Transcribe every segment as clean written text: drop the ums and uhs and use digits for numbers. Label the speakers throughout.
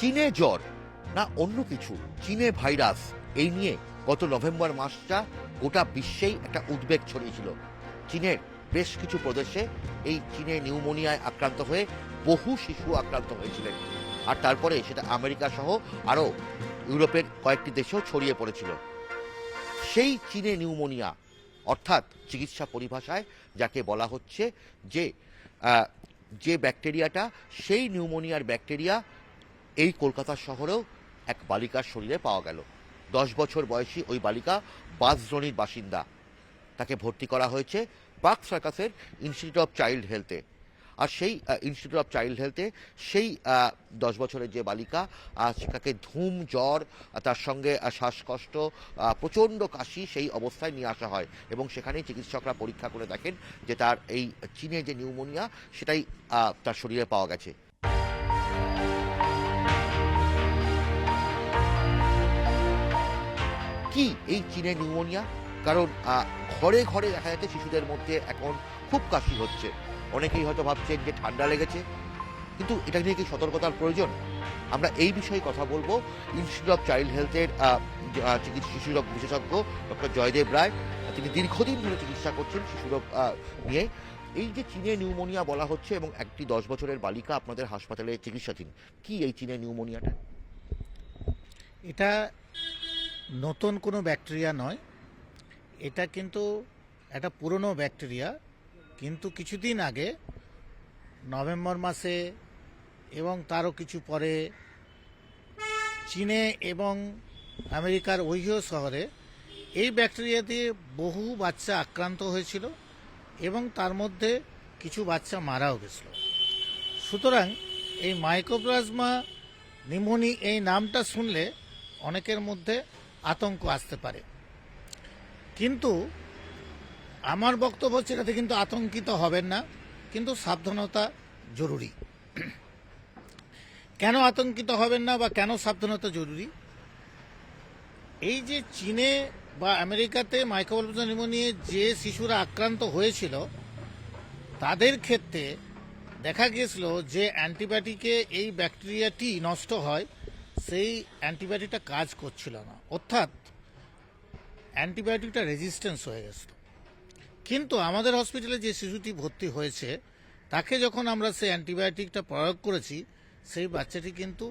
Speaker 1: চীনে জ্বর না অন্য কিছু, চীনে ভাইরাস, এই নিয়ে গত নভেম্বর মাসটা গোটা বিশ্বেই একটা উদ্বেগ ছড়িয়েছিল। চীনের বেশ কিছু প্রদেশে এই চীনে নিউমোনিয়ায় আক্রান্ত হয়ে বহু শিশু আক্রান্ত হয়েছিলেন, আর তারপরে সেটা আমেরিকা সহ আরও ইউরোপের কয়েকটি দেশেও ছড়িয়ে পড়েছিল। সেই চীনে নিউমোনিয়া অর্থাৎ চিকিৎসা পরিভাষায় যাকে বলা হচ্ছে যে ব্যাকটেরিয়াটা, সেই নিউমোনিয়ার ব্যাকটেরিয়া এই কলকাতা শহরেও এক বালিকার শরীরে পাওয়া গেল। 10 বছর বয়সী ওই বালিকা বাঁশদ্রোণীর বাসিন্দা। তাকে ভর্তি করা হয়েছে পার্ক সার্কাসের ইনস্টিটিউট অফ চাইল্ড হেলথে। আর সেই ইনস্টিটিউট অফ চাইল্ড হেলথে সেই 10 বছরের যে বালিকা, তাকে ধুম, জ্বর, তার সঙ্গে শ্বাসকষ্ট, প্রচণ্ড কাশি, সেই অবস্থায় নিয়ে আসা হয় এবং সেখানেই চিকিৎসকরা পরীক্ষা করে দেখেন যে তার এই চীনে যে নিউমোনিয়া সেটাই তার শরীরে পাওয়া গেছে। কি এই চীনে নিউমোনিয়া? কারণ ঘরে ঘরে দেখা যাচ্ছে শিশুদের মধ্যে এখন খুব কাশি হচ্ছে। অনেকেই হয়তো ভাবছেন যে ঠান্ডা লেগেছে, কিন্তু এটা নিয়ে কি সতর্কতার প্রয়োজন? আমরা এই বিষয়ে কথা বলবো ইনস্টিটিউট অফ চাইল্ড হেলথের শিশুরোগ বিশেষজ্ঞ ডক্টর জয়দেব রায়। তিনি দীর্ঘদিন ধরে চিকিৎসা করছেন শিশুরোগ নিয়ে। এই যে চীনে নিউমোনিয়া বলা হচ্ছে এবং একটি 10 বছরের বালিকা আপনাদের হাসপাতালে চিকিৎসাধীন, কি এই চীনে নিউমোনিয়াটা?
Speaker 2: এটা নতুন কোনো ব্যাকটেরিয়া নয়, এটা কিন্তু একটা পুরনো ব্যাকটেরিয়া। কিন্তু কিছুদিন আগে নভেম্বর মাসে এবং তারও কিছু পরে চীনে এবং আমেরিকার ওহিও শহরে এই ব্যাকটেরিয়া দিয়ে বহু বাচ্চা আক্রান্ত হয়েছিল এবং তার মধ্যে কিছু বাচ্চা মারাও গেছিল। সুতরাং এই মাইকোপ্লাজমা নিউমোনি এই নামটা শুনলে অনেকের মধ্যে আতঙ্ক আসতে পারে, কিন্তু আমার বক্তব্য হচ্ছে এটাতে কিন্তু আতঙ্কিত হবেন না, কিন্তু সাবধানতা জরুরি। কেন আতঙ্কিত হবেন না বা কেন সাবধানতা জরুরি? এই যে চীনে বা আমেরিকাতে মাইকোপ্লাজমা নিউমোনিয়ায় যে শিশুরা আক্রান্ত হয়েছিল তাদের ক্ষেত্রে দেখা গিয়েছিল যে অ্যান্টিবায়োটিকে এই ব্যাকটেরিয়াটি নষ্ট হয়, সেই অ্যান্টিবায়োটিকটা কাজ করছিল না, অর্থাৎ অ্যান্টিবায়োটিকটা রেজিস্ট্যান্স হয়ে গেছিল। কিন্তু আমাদের হসপিটালে যে শিশুটি ভর্তি হয়েছে তাকে যখন আমরা সেই অ্যান্টিবায়োটিকটা প্রয়োগ করেছি, সেই বাচ্চাটি কিন্তু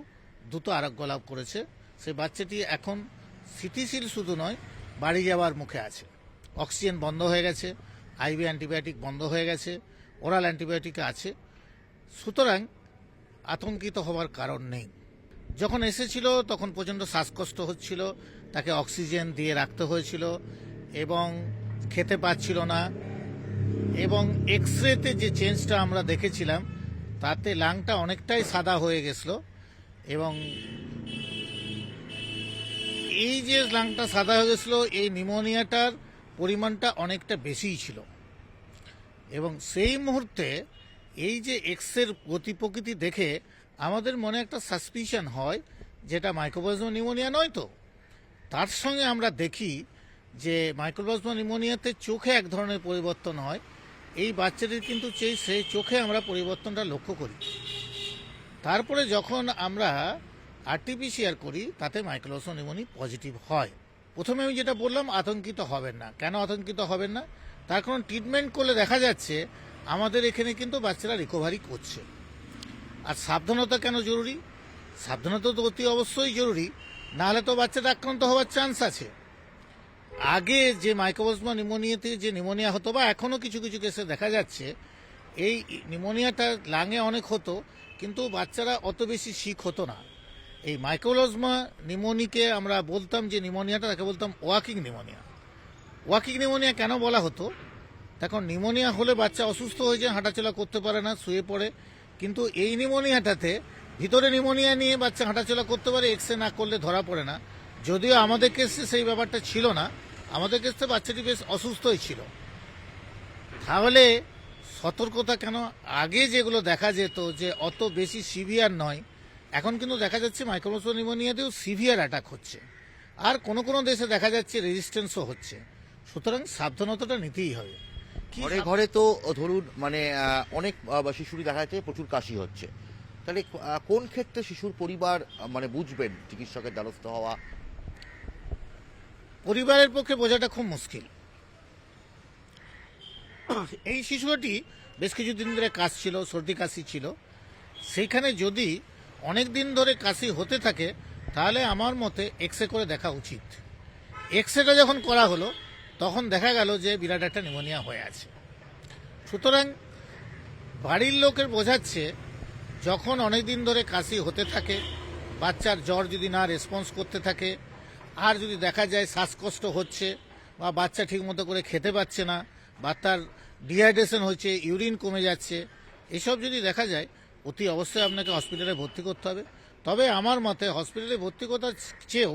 Speaker 2: দ্রুত আরোগ্য লাভ করেছে। সেই বাচ্চাটি এখন স্থিতিশীল শুধু নয়, বাড়ি যাওয়ার মুখে আছে। অক্সিজেন বন্ধ হয়ে গেছে, আইভি অ্যান্টিবায়োটিক বন্ধ হয়ে গেছে, ওরাল অ্যান্টিবায়োটিক আছে। সুতরাং আতঙ্কিত হওয়ার কারণ নেই। যখন এসেছিল তখন প্রচণ্ড শ্বাসকষ্ট হচ্ছিল, তাকে অক্সিজেন দিয়ে রাখতে হয়েছিল এবং খেতে পাচ্ছিল না, এবং এক্সরেতে যে চেঞ্জটা আমরা দেখেছিলাম তাতে লাংটা অনেকটাই সাদা হয়ে গেছিল এবং এই যে লাংটা সাদা হয়ে গেছিল এই নিউমোনিয়াটার পরিমাণটা অনেকটা বেশিই ছিল। এবং সেই মুহূর্তে এই যে এক্সের গতি প্রকৃতি দেখে আমাদের মনে একটা সাসপিশন হয় যেটা মাইকোপ্লাজমা নিউমোনিয়া নয় তো। তার সঙ্গে আমরা দেখি যে মাইকোপ্লাজমা নিউমোনিয়াতে চোখে এক ধরনের পরিবর্তন হয়, এই বাচ্চাটির কিন্তু সেই চোখে আমরা পরিবর্তনটা লক্ষ্য করি। তারপরে যখন আমরা আরটিপিসিআর করি তাতে মাইকোপ্লাজমা নিউমোনিয়া পজিটিভ হয়। প্রথমে আমি যেটা বললাম আতঙ্কিত হবেন না। কেন আতঙ্কিত হবেন না? তার কারণ ট্রিটমেন্ট করলে দেখা যাচ্ছে আমাদের এখানে কিন্তু বাচ্চারা রিকভারি করছে। আর সাবধানতা কেন জরুরি? সাবধানতা তো অতি অবশ্যই জরুরি, না হলে তো বাচ্চাটা আক্রান্ত হওয়ার চান্স আছে। আগে যে মাইকোপ্লাজমা নিউমোনিয়াতে যে নিউমোনিয়া হতো বা এখনও কিছু কিছু কেসে দেখা যাচ্ছে এই নিউমোনিয়াটা লাঙে অনেক হতো, কিন্তু বাচ্চারা অত বেশি শিক হতো না। এই মাইকোপ্লাজমা নিউমোনিকে আমরা বলতাম যে নিউমোনিয়াটা, তাকে বলতাম ওয়াকিং নিউমোনিয়া। ওয়াকিং নিউমোনিয়া কেন বলা হতো? তখন নিউমোনিয়া হলে বাচ্চা অসুস্থ হয়ে যায়, হাঁটাচলা করতে পারে না, শুয়ে পড়ে। কিন্তু এই নিউমোনিয়াটাতে ভিতরে নিউমোনিয়া নিয়ে বাচ্চা হাঁটাচলা করতে পারে, এক্সরে না করলে ধরা পড়ে না। যদিও আমাদের কেসে সেই ব্যাপারটা ছিল না, আমাদের কেসে বাচ্চাটি বেশ অসুস্থই ছিল। তাহলে সতর্কতা কেন? আগে যেগুলো দেখা যেত যে অত বেশি সিভিয়ার নয়, এখন কিন্তু দেখা যাচ্ছে মাইকোপ্লাজমা নিউমোনিয়াতেও সিভিয়ার অ্যাটাক হচ্ছে, আর কোনো কোনো দেশে দেখা যাচ্ছে রেজিস্ট্যান্সও হচ্ছে। সুতরাং সাবধানতাটা নিতেই হবে।
Speaker 1: ঘরে ঘরে তো ধরুন মানে অনেক শিশুরই দেখা যাচ্ছে প্রচুর কাশি হচ্ছে, তাহলে কোন ক্ষেত্রে শিশুর পরিবার মানে বুঝবেন চিকিৎসকের দ্বারস্থ হওয়া?
Speaker 2: পরিবারের পক্ষে বোঝাটা খুব মুশকিল। এই শিশুটি বেশ কিছুদিন ধরে কাশছিল, সর্দি কাশি ছিল। সেইখানে যদি অনেক দিন ধরে কাশি হতে থাকে তাহলে আমার মতে এক্সরে করে দেখা উচিত। এক্সরেটা যখন করা হলো তখন দেখা গেল যে বিরাট একটা নিউমোনিয়া হয়ে আছে। সুতরাং বাড়ির লোকের বোঝাচ্ছে যখন অনেক দিন ধরে কাশি হতে থাকে, বাচ্চার জ্বর যদি না রেসপন্স করতে থাকে, আর যদি দেখা যায় শ্বাসকষ্ট হচ্ছে বা বাচ্চা ঠিকমতো করে খেতে পাচ্ছে না, বাচ্চার ডিহাইড্রেশন হচ্ছে, ইউরিন কমে যাচ্ছে, এসব যদি দেখা যায় অতি অবশ্যই আপনাকে হসপিটালে ভর্তি করতে হবে। তবে আমার মতে হসপিটালে ভর্তি করার চেয়েও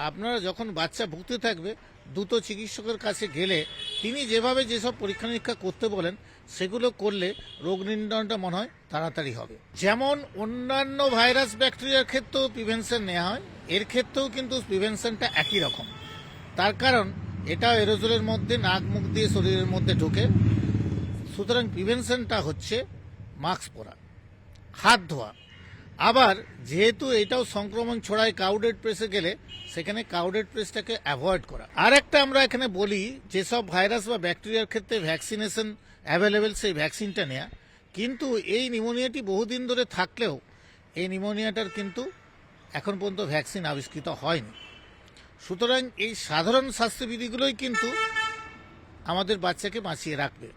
Speaker 2: আপনারা যখন বাচ্চা ভুগতে থাকবে দ্রুত চিকিৎসকের কাছে গেলে তিনি যেভাবে যেসব পরীক্ষা নিরীক্ষা করতে বলেন সেগুলো করলে রোগ নির্ণয়টা মনে হয় তাড়াতাড়ি হবে। যেমন অন্যান্য ভাইরাস ব্যাকটেরিয়ার ক্ষেত্রেও প্রিভেনশন নেওয়া হয়, এর ক্ষেত্রেও কিন্তু প্রিভেনশনটা একই রকম। তার কারণ এটা এরোজলের মধ্যে নাক মুখ দিয়ে শরীরের মধ্যে ঢোকে। সুতরাং প্রিভেনশনটা হচ্ছে মাস্ক পরা, হাত ধোয়া। আবার যেহেতু এটাও সংক্রমণ ছড়ায় ক্রাউডেড প্লেসে গেলে, সেখানে ক্রাউডেড প্লেসটাকে অ্যাভয়েড করা। আর একটা আমরা এখানে বলি যেসব ভাইরাস বা ব্যাকটেরিয়ার ক্ষেত্রে ভ্যাকসিনেশন অ্যাভেলেবেল সেই ভ্যাকসিনটা নেওয়া। কিন্তু এই নিউমোনিয়াটি বহুদিন ধরে থাকলেও এই নিউমোনিয়াটার কিন্তু এখন পর্যন্ত ভ্যাকসিন আবিষ্কৃত হয়নি। সুতরাং এই সাধারণ স্বাস্থ্যবিধিগুলোই কিন্তু আমাদের বাচ্চাকে বাঁচিয়ে রাখবে।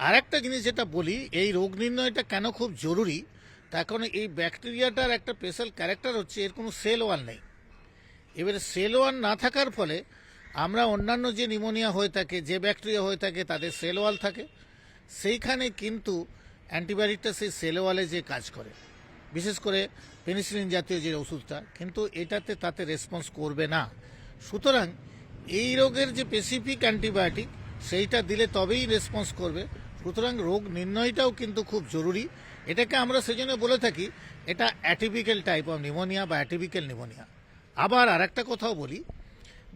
Speaker 2: আর একটা জিনিস যেটা বলি, এই রোগ নির্ণয়টা কেন খুব জরুরি, তার কারণে এই ব্যাকটেরিয়াটার একটা স্পেশাল ক্যারেক্টার হচ্ছে এর কোনো সেল ওয়াল নেই। এবারে সেল ওয়াল না থাকার ফলে আমরা অন্যান্য যে নিউমোনিয়া হয়ে থাকে, যে ব্যাকটেরিয়া হয়ে থাকে তাদের সেল ওয়াল থাকে, সেইখানে কিন্তু অ্যান্টিবায়োটিকটা সেই সেল ওয়ালে যে কাজ করে, বিশেষ করে পেনিসিলিন জাতীয় যে ওষুধটা, কিন্তু এটাতে তাতে রেসপন্স করবে না। সুতরাং এই রোগের যে স্পেসিফিক অ্যান্টিবায়োটিক সেইটা দিলে তবেই রেসপন্স করবে। সুতরাং রোগ নির্ণয়টাও কিন্তু খুব জরুরি। এটাকে আমরা সেজন্য বলে থাকি এটা অ্যাটিপিক্যাল টাইপ অফ নিউমোনিয়া বা অ্যাটিপিক্যাল নিউমোনিয়া। আবার আর একটা কথাও বলি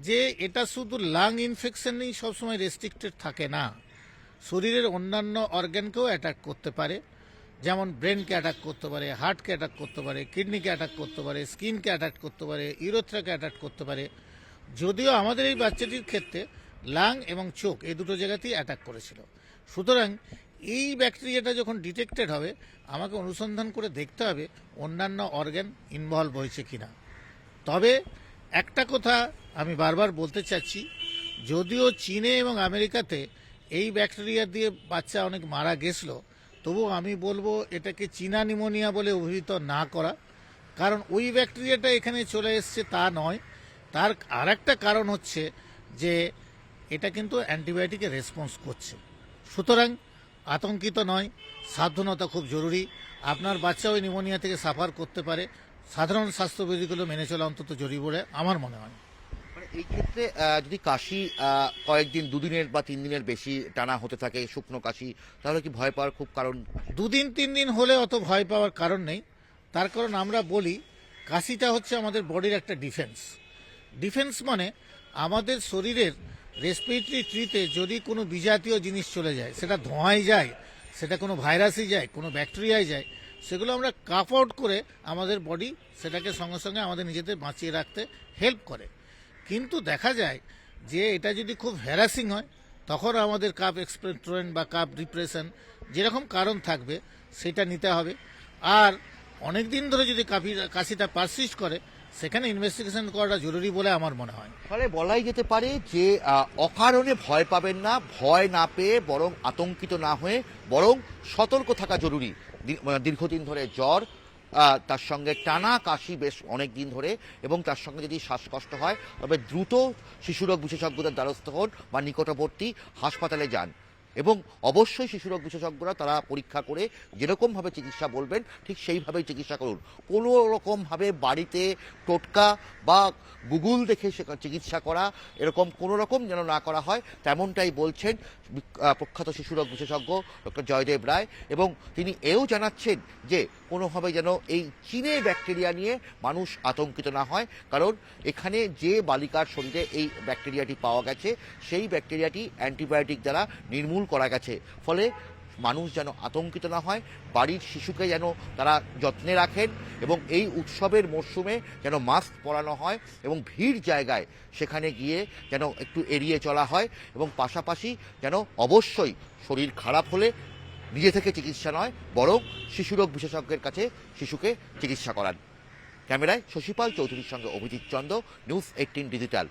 Speaker 2: যে এটা শুধু লাং ইনফেকশনেই সবসময় রেস্ট্রিক্টেড থাকে না, শরীরের অন্যান্য অর্গানকেও অ্যাটাক করতে পারে। যেমন ব্রেনকে অ্যাটাক করতে পারে, হার্টকে অ্যাটাক করতে পারে, কিডনিকে অ্যাটাক করতে পারে, স্কিনকে অ্যাটাক করতে পারে, ইউরেথ্রাকে অ্যাটাক করতে পারে। যদিও আমাদের এই বাচ্চাটির ক্ষেত্রে লাং এবং চোখ এই দুটো জায়গাতেই অ্যাটাক করেছিল। সুতরাং এই ব্যাকটেরিয়াটা যখন ডিটেক্টেড হবে আমাকে অনুসন্ধান করে দেখতে হবে অন্যান্য অর্গান ইনভলভ হয়েছে কিনা। তবে একটা কথা আমি বারবার বলতে চাচ্ছি, যদিও চীনে এবং আমেরিকাতে এই ব্যাকটেরিয়া দিয়ে বাচ্চা অনেক মারা গেছিল, তবুও আমি বলবো এটাকে চীনা নিউমোনিয়া বলে অভিহিত না করা। কারণ ওই ব্যাকটেরিয়াটা এখানে চলে এসছে তা নয়, তার আর একটা কারণ হচ্ছে যে এটা কিন্তু অ্যান্টিবায়োটিকে রেসপন্স করছে। সুতরাং আতঙ্কিত নয়, সাবধানতা খুব জরুরি। আপনার বাচ্চা ওই নিউমোনিয়া থেকে সাফার করতে পারে, সাধারণ স্বাস্থ্যবিধিগুলো মেনে চলা অন্তত জরুরি বলে আমার মনে হয়।
Speaker 1: মানে এই ক্ষেত্রে যদি কাশি কয়েকদিন, দুদিনের বা 3 দিনের বেশি টানা হতে থাকে, শুকনো কাশি, তাহলে কি ভয় পাওয়ার খুব কারণ?
Speaker 2: 2 দিন 3 দিন হলে অত ভয় পাওয়ার কারণ নেই। তার কারণ আমরা বলি কাশিটা হচ্ছে আমাদের বডির একটা ডিফেন্স মানে আমাদের শরীরের রেসপিরেটরি ট্রিতে যদি কোনো বিজাতীয় জিনিস চলে যায়, সেটা ধোঁয়ায় যায়, সেটা কোনো ভাইরাসই যায়, কোনো ব্যাকটেরিয়ায় যায়, সেগুলো আমরা কাফ আউট করে আমাদের বডি সেটাকে সঙ্গে সঙ্গে আমাদের নিজেদের বাঁচিয়ে রাখতে হেল্প করে। কিন্তু দেখা যায় যে এটা যদি খুব হ্যারাসিং হয় তখন আমাদের কাফ এক্সপেক্টরেন্ট বা কাফ ডিপ্রেশন যেরকম কারণ থাকবে সেটা নিতে হবে। আর অনেক দিন ধরে যদি কাশিটা পারসিস্ট করে সেখানে ইনভেস্টিগেশন করাটা জরুরি বলে আমার মনে হয়।
Speaker 1: ফলে বলাই যেতে পারে যে অকারণে ভয় পাবেন না, ভয় না পেয়ে বরং আতঙ্কিত না হয়ে বরং সতর্ক থাকা জরুরি। দীর্ঘদিন ধরে জ্বর, তার সঙ্গে টানা কাশি বেশ অনেক দিন ধরে, এবং তার সঙ্গে যদি শ্বাসকষ্ট হয় তবে দ্রুত শিশুরোগ বিশেষজ্ঞদের দ্বারস্থ হন বা নিকটবর্তী হাসপাতালে যান। এবং অবশ্যই শিশুরোগ বিশেষজ্ঞরা তারা পরীক্ষা করে যেরকমভাবে চিকিৎসা বলবেন ঠিক সেইভাবেই চিকিৎসা করুন। কোনো রকমভাবে বাড়িতে টোটকা বা গুগল দেখে চিকিৎসা করা এরকম কোনো রকম যেন না করা হয়, তেমনটাই বলছেন প্রখ্যাত শিশুরোগ বিশেষজ্ঞ ডক্টর জয়দেব রায়। এবং তিনি এও জানাচ্ছেন যে কোনোভাবে যেন এই চীনের ব্যাকটেরিয়া নিয়ে মানুষ আতঙ্কিত না হয়, কারণ এখানে যে বালিকার শরীরে এই ব্যাকটেরিয়াটি পাওয়া গেছে সেই ব্যাকটেরিয়াটি অ্যান্টিবায়োটিক দ্বারা নির্মূল করা গেছে। ফলে মানুষ যেন আতঙ্কিত না হয়, বাড়ির শিশুকে যেন তারা যত্নে রাখেন এবং এই উৎসবের মরশুমে যেন মাস্ক পরানো হয় এবং ভিড় জায়গায় সেখানে গিয়ে যেন একটু এড়িয়ে চলা হয় এবং পাশাপাশি যেন অবশ্যই শরীর খারাপ হলে নিজে থেকে চিকিৎসা নয়, বরং শিশুরোগ বিশেষজ্ঞের কাছে শিশুকে চিকিৎসা করান। ক্যামেরায় শশীপাল চৌধুরীর সঙ্গে অভিজিৎ চন্দ, নিউজ 18 ডিজিটাল।